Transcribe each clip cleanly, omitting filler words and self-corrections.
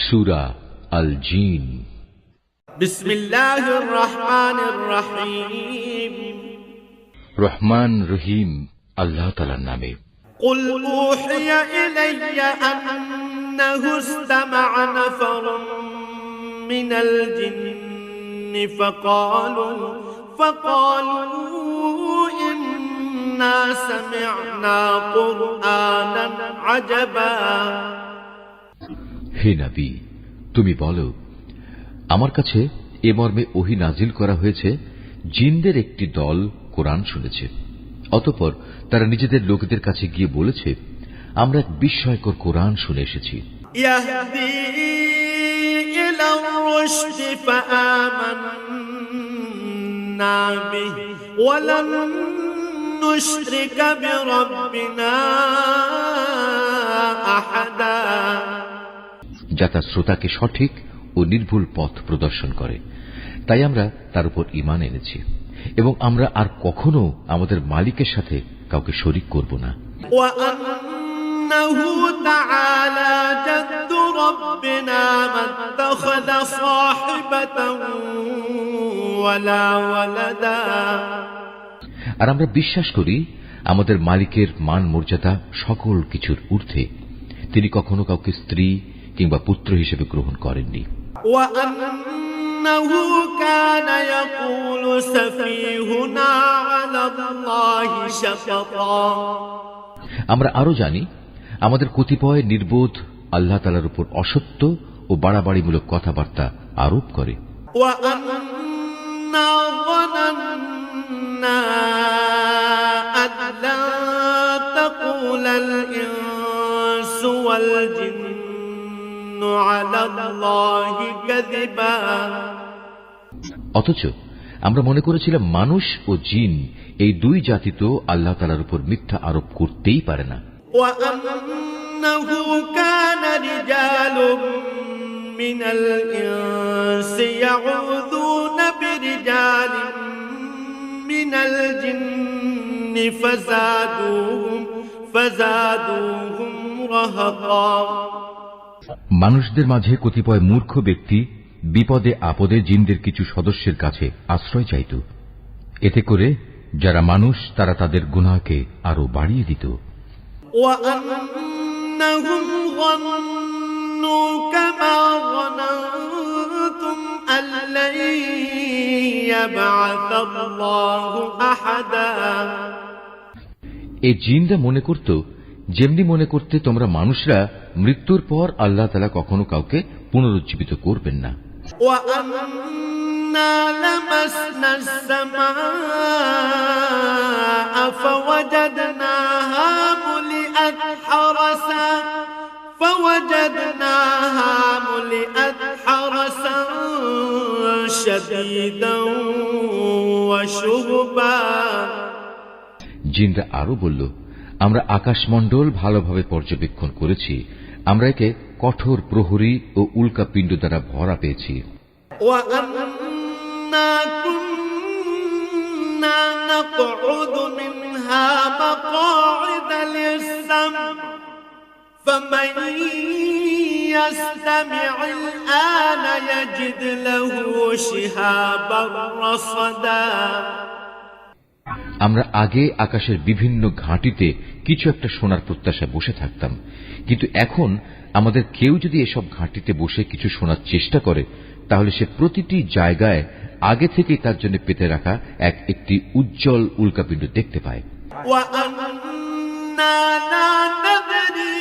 সূরা আল জিন। বিসমিল্লাহির রহমানির রহিম। রহমান রহিম আল্লাহ তাআলার নামে। قل أوحي إلي أنه استمع نفر من الجن فقالوا إنا سمعنا قرآنا عجبا। হে নবী, তুমি বলো, আমার কাছে এ মর্মে ওহী নাজিল করা হয়েছে, জিনদের একটি দল কোরআন শুনেছে। অতঃপর তারা নিজেদের লোকদের কাছে গিয়ে বলেছে, আমরা এক বিস্ময়কর কোরআন শুনে এসেছি। ইয়াহদি ইলা রুশদ ফাআমান্না বিহি ওয়া লান নুশরিকা বিরাব্বিনা আহাদা। যা তার শ্রোতাকে সঠিক ও নির্ভুল পথ প্রদর্শন করে, তাই আমরা তার উপর ঈমান এনেছি এবং আমরা আর কখনো আমাদের মালিকের সাথে কাউকে শরীক করব না। ওয়া আন্নাহু তাআলা জাদ্দু রাব্বিনা মাত্তাখাযা সাহিবাতান ওয়ালা ওয়ালাদা। আর আমরা বিশ্বাস করি, আমাদের মালিকের মান মর্যাদা সকল কিছুর ঊর্ধ্বে। তিনি কখনো কাউকে স্ত্রী কিংবা পুত্র হিসেবে গ্রহণ করেননি। ওয়া আন্নাহু কানা ইয়াকুলু সাফীহুনা আলাল্লাহি শাতাতা। আমরা আরো জানি, আমাদের কতিপয় নির্বোধ আল্লাহ তাআলার উপর অসত্য ও বাড়াবাড়িমূলক কথাবার্তা আরোপ করে। ওয়া আন্না যানান্না আল্লা তাকুলাল ইনসু ওয়াল জিন্নু আলাল্লাহি কাযিবা। অথচ আমরা মনে করেছিলাম মানুষ ও জিন এই দুই জাতি তো আল্লাহ তাআলার উপর মিথ্যা আরোপ করতেই পারে না। ওয়া আন্নাহু কানা রিজালুম মিনাল ইনসি ইয়াউযুনা বিরিজালিন মিনাল জিন্নি ফাযাদুহুম রাহাকা। মানুষদের মাঝে কতিপয় মূর্খ ব্যক্তি বিপদে আপদে জিনদের কিছু সদস্যের কাছে আশ্রয় চাইত। এতে করে যারা মানুষ তারা তাদের গুনাহকে আরো বাড়িয়ে দিত। ওয়া আন্নাহুম যান্নু কামা যানানতুম আল্লান ইয়াবআসাল্লাহু আহাদা। এই জিনরা মনে করত, যেমনি মনে করতে তোমরা মানুষরা মৃত্যুর পর আল্লাহ তাআলা কখনো কাউকে পুনরুজ্জীবিত করবেন না। ওয়া আন্না লামাসনাস সামাআ ফাওয়াজাদনাহা মুলিআত হারাসান শাদীদান ওয়া শুহবা। জিনরা আরো বলল, আমরা আকাশমণ্ডল ভালোভাবে পর্যবেক্ষণ করেছি, আমরা একে কঠোর প্রহরী ও উল্কা পিণ্ড দ্বারা ভরা পেয়েছি। ওয়া আন্না কুন্না নাকউদু মিনহা মাকআইদা লিস-সাম ফামান ইয়াসতামি'ল আনা ইয়াজিদ লাহু শিহাবান রাসাদা। আমরা আগে আকাশের বিভিন্ন ঘাঁটিতে কিছু একটা শোনার প্রত্যাশায় বসে থাকতাম, কিন্তু এখন আমাদের কেউ যদি এসব ঘাঁটিতে বসে কিছু শোনার চেষ্টা করে, তাহলে সে প্রতিটি জায়গায় আগে থেকেই তার জন্য পেতে রাখা একটি উজ্জ্বল উল্কাপিণ্ড দেখতে পায়। ওয়া আন্না লা নাদরি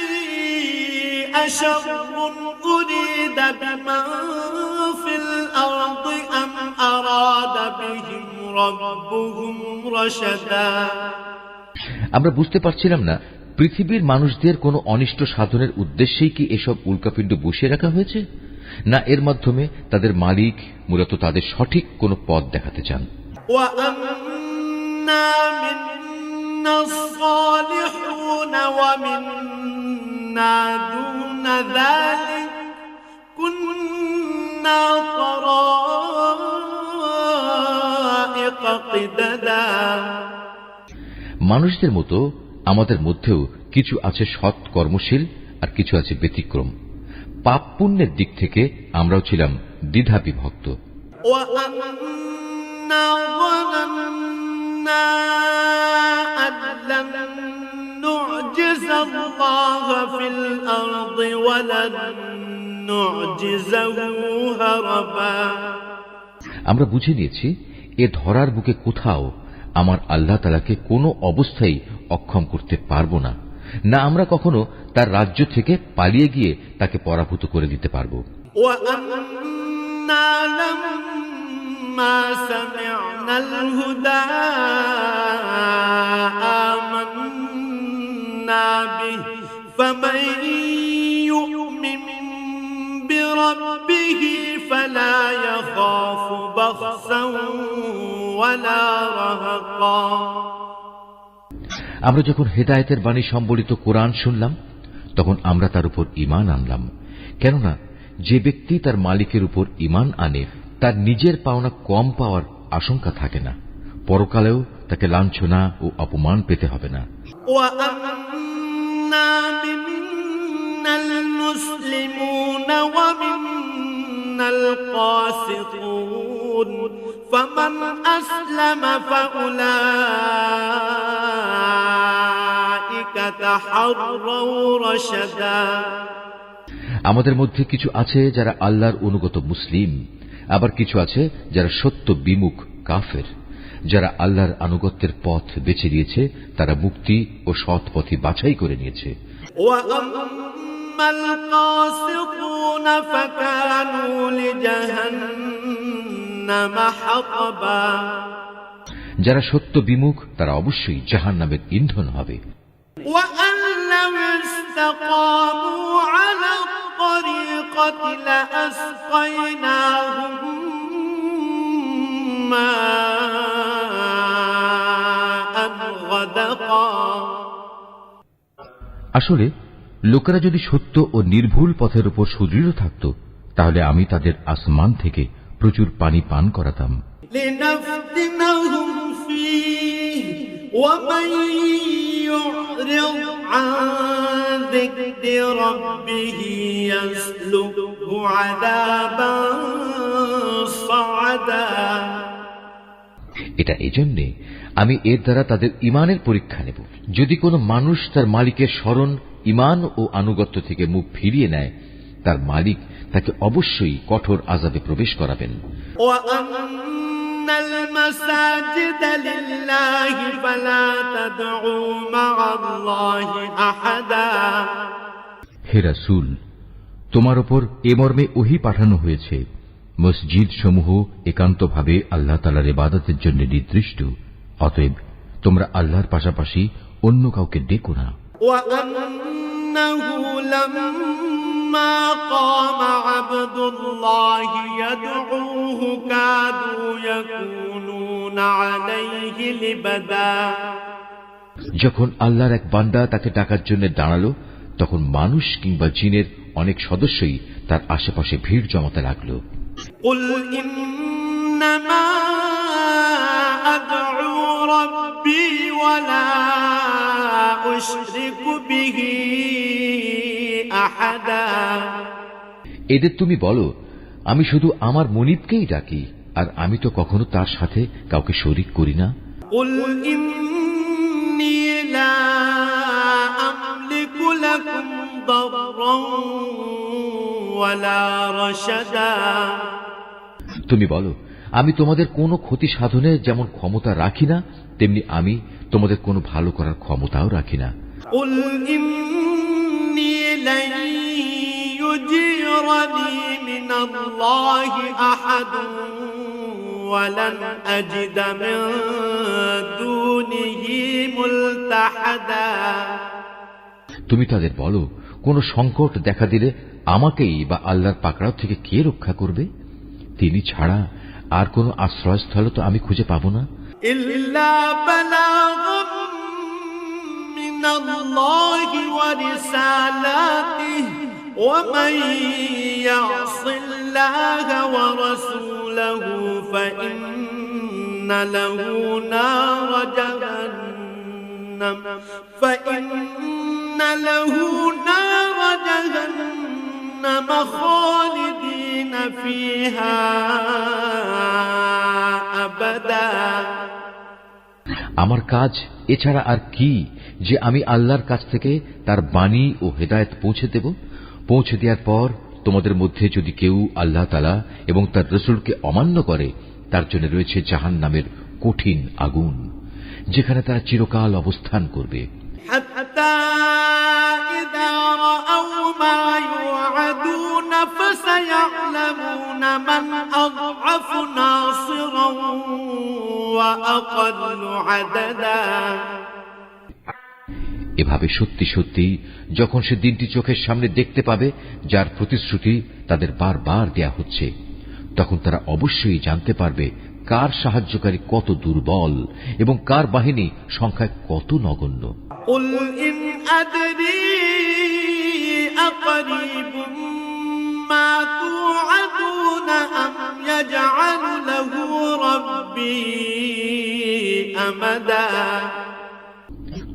আশরুন উরিদা বিমান ফিল আরদি আম আরাদা বিহিম রাব্বুহুম রাশাদা। আমরা বুঝতে পারছিলাম না, পৃথিবীর মানুষদের কোনো অনিষ্ট সাধনের উদ্দেশ্যেই কি এসব উল্কাপিণ্ড বসিয়ে রাখা হয়েছে, না এর মাধ্যমে তাদের মালিক মূলত তাদের সঠিক কোনো পথ দেখাতে চান। ওয়া আন্না মিন্নাস সালিহুন ওয়া মিন্না দুনা যালিক কুন্না তারাইকা কিদাদা। মানুষদের মতো আমাদের মধ্যেও কিছু আছে সৎ কর্মশীল আর কিছু আছে ব্যতিক্রম। পাপ পুণ্যের দিক থেকে আমরাও ছিলাম দ্বিধা বিভক্ত। وأنا ظننا أن لن نعجز الله في الأرض ولن نعجزه هربا। আমরা বুঝে নিয়েছি এ ধরার বুকে কোথাও আমার আল্লাহ তাআলাকে কোনো অবস্থায় অক্ষম করতে পারবো না, না আমরা কখনো তার রাজ্য থেকে পালিয়ে গিয়ে তাকে পরাভূত করে দিতে পারবো। وأنا لما سمعنا الهدى آمنا به فمن يؤمن بربه فلا يخاف بخسا ولا رهقا। আমরা যখন হেদায়েতের বাণী সম্বলিত কোরআন শুনলাম তখন আমরা তার উপর ঈমান আনলাম, কেননা যে ব্যক্তি তার মালিকের উপর ঈমান আনে তার নিজের পাওনা কম পাওয়ার আশঙ্কা থাকে না, পরকালেও তাকে লাঞ্ছনা ও অপমান পেতে হবে না। وأنا منا المسلمون ومنا القاسطون فمن أسلم فأولئك تحروا رشدا। আমাদের মধ্যে কিছু আছে যারা আল্লাহর অনুগত মুসলিম, আবার কিছু আছে যারা সত্য বিমুখ কাফের। যারা আল্লাহর আনুগত্যের পথ বেছে নিয়েছে তারা মুক্তি ও সৎ পথই বাছাই করে নিয়েছে। وأما القاسطون فكانوا لجهنم حطبا। যারা সত্য বিমুখ তারা অবশ্যই জাহান্নামের ইন্ধন হবে। وأن لو استقاموا على الطريقة لأسقيناهم ماء غدقا। আসলে লোকেরা যদি সত্য ও নির্ভুল পথের উপর সুদৃঢ় থাকত তাহলে আমি তাদের আসমান থেকে প্রচুর পানি পান করাতাম। لنفتنهم فيه ومن يعرض عن ذكر ربه يسلكه عذابا صعدا। এটা এজন্যে আমি এর দ্বারা তাদের ঈমানের পরীক্ষা নেব। যদি কোনো মানুষ তার মালিকের স্মরণ, ঈমান ও আনুগত্য থেকে মুখ ফিরিয়ে নেয় তার মালিক তাকে অবশ্যই কঠোর আযাবে প্রবেশ করাবেন। وأن المساجد لله فلا تدعوا مع الله أحدا। হে রাসূল, তোমার উপর এ মর্মে ওহী পাঠানো হয়েছে, মসজিদ সমূহ একান্তভাবে আল্লাহ তাআলার ইবাদতের জন্য নির্দিষ্ট, অতএব তোমরা আল্লাহর পাশাপাশি অন্য কাউকে ডেকো না। وأنه لما قام عبد الله يدعوه كادوا يكونون عليه لبدا। যখন আল্লাহর এক বান্দা তাকে ডাকার জন্য দাঁড়ালো তখন মানুষ কিংবা জিনের অনেক সদস্যই তার আশেপাশে ভিড় জমাতে লাগলো। قل إنما أدعو ربي ولا أشرك به أحدا। এদের তুমি বলো, আমি শুধু আমার মনিবকেই ডাকি, আর আমি তো কখনো তার সাথে কাউকে শরীক করি না। قل إني لا أملك لكم ضرا ولا رشدا। তুমি বলো, আমি তোমাদের কোনো ক্ষতি সাধনে যেমন ক্ষমতা রাখি না তেমনি আমি তোমাদের কোনো ভালো করার ক্ষমতাও রাখি না। قل إني لن يجيرني من الله أحد ولن أجد من دونه ملتحدا। তুমি তাদের বলো, কোন সংকট দেখা দিলে আমাকেই বা আল্লাহর পাকড়াও থেকে কে রক্ষা করবে? তিনি ছাড়া আর কোন আশ্রয়স্থল তো আমি খুঁজে পাবো না। إلا بلاغا من الله ورسالاته ومن يعص الله ورسوله فإن له نار جهنم خالدين فيها أبدا আমার কাজ এছাড়া আর কি যে আমি আল্লাহর কাছ থেকে তার বাণী ও হেদায়েত পৌঁছে দেওয়ার পর তোমাদের মধ্যে যদি কেউ আল্লাহ তাআলা এবং তার রাসূলকে অমান্য করে তার জন্য রয়েছে জাহান্নামের কঠিন আগুন, যেখানে তারা চিরকাল অবস্থান করবে। حتى إذا رأوا ما يوعدون فسيعلمون من أضعف ناصرا وأقل عددا এভাবে সত্যি সত্যি যখন সে দিনটি চোখের সামনে দেখতে পাবে যার প্রতিশ্রুতি তাদের বারবার দেয়া হচ্ছে, তখন তারা অবশ্যই জানতে পারবে কার সাহায্যকারী কত দুর্বল এবং কার বাহিনী সংখ্যায় কত নগণ্য। قل إن أدري أقريب ما توعدون أم يجعل له ربي أمدا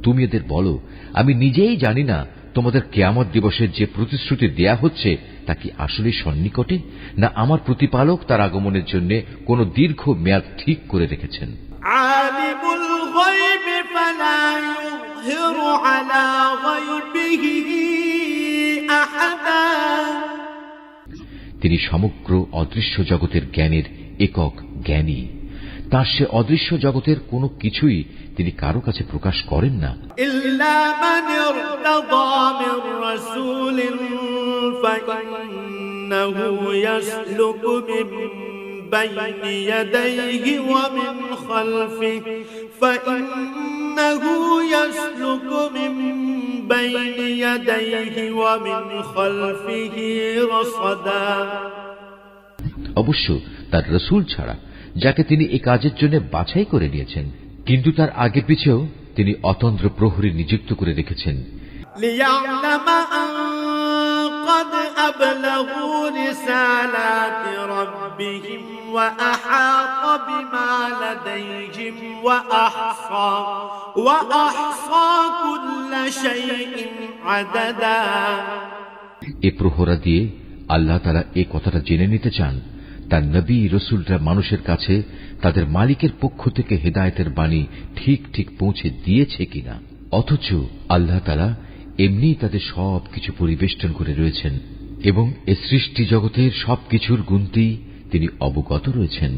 তুমি এদের বলো, আমি নিজেই জানি না তোমাদের কিয়ামত দিবসের যে প্রতিশ্রুতি দেয়া হচ্ছে তা কি আসলে সন্নিকটে, না আমার প্রতিপালক তার আগমনের জন্য কোন দীর্ঘ মেয়াদ ঠিক করে রেখেছেন। আলিমুল গায়ব ফালা ইউযহিরু আলা গায়বিহি আহাদা তিনি সমগ্র অদৃশ্য জগতের জ্ঞানের একক জ্ঞানী, তার সে অদৃশ্য জগতের কোনো কিছুই তিনি কারো কাছে প্রকাশ করেন না। ইল্লা মান ইরতাদা মির রাসূলিন ফাইন্নাহু ইয়াসলুকু মিন বাইনি ইয়াদাইহি ওয়া মিন খালফিহি ফাইন্নাহু ইয়াসলুকু মিন বাইনি ইয়াদাইহি ওয়া মিন খালফিহি রাসাদা অবশ্য তার রাসূল ছাড়া যাকে তিনি এই কাজের জন্য বাছাই করে নিয়েছেন, কিন্তু তার আগে পিছেও তিনি অতন্দ্র প্রহরী নিযুক্ত করে রেখেছেন। লিয়া'লামা আন ক্বাদ আবলাগু রিসালাতি রাব্বিহিম ওয়া আহাতা বিমা লাদাইহিম ওয়া আহসা কুল্লা শাইইন আদাদা। এ প্রহরা দিয়ে আল্লাহ তাআলা এই কথাটা জেনে নিতে চান তার নবী রাসূলরা মানুষের কাছে তাদের মালিকের পক্ষ থেকে হেদায়েতের বাণী ঠিক ঠিক পৌঁছে দিয়েছে কিনা। অথচ আল্লাহ তাআলা এমনি তাদের সবকিছু পরিবেষ্টন করে রয়েছেন এবং এ সৃষ্টি জগতের সবকিছুর গুনতি তিনি অবগত রয়েছেন।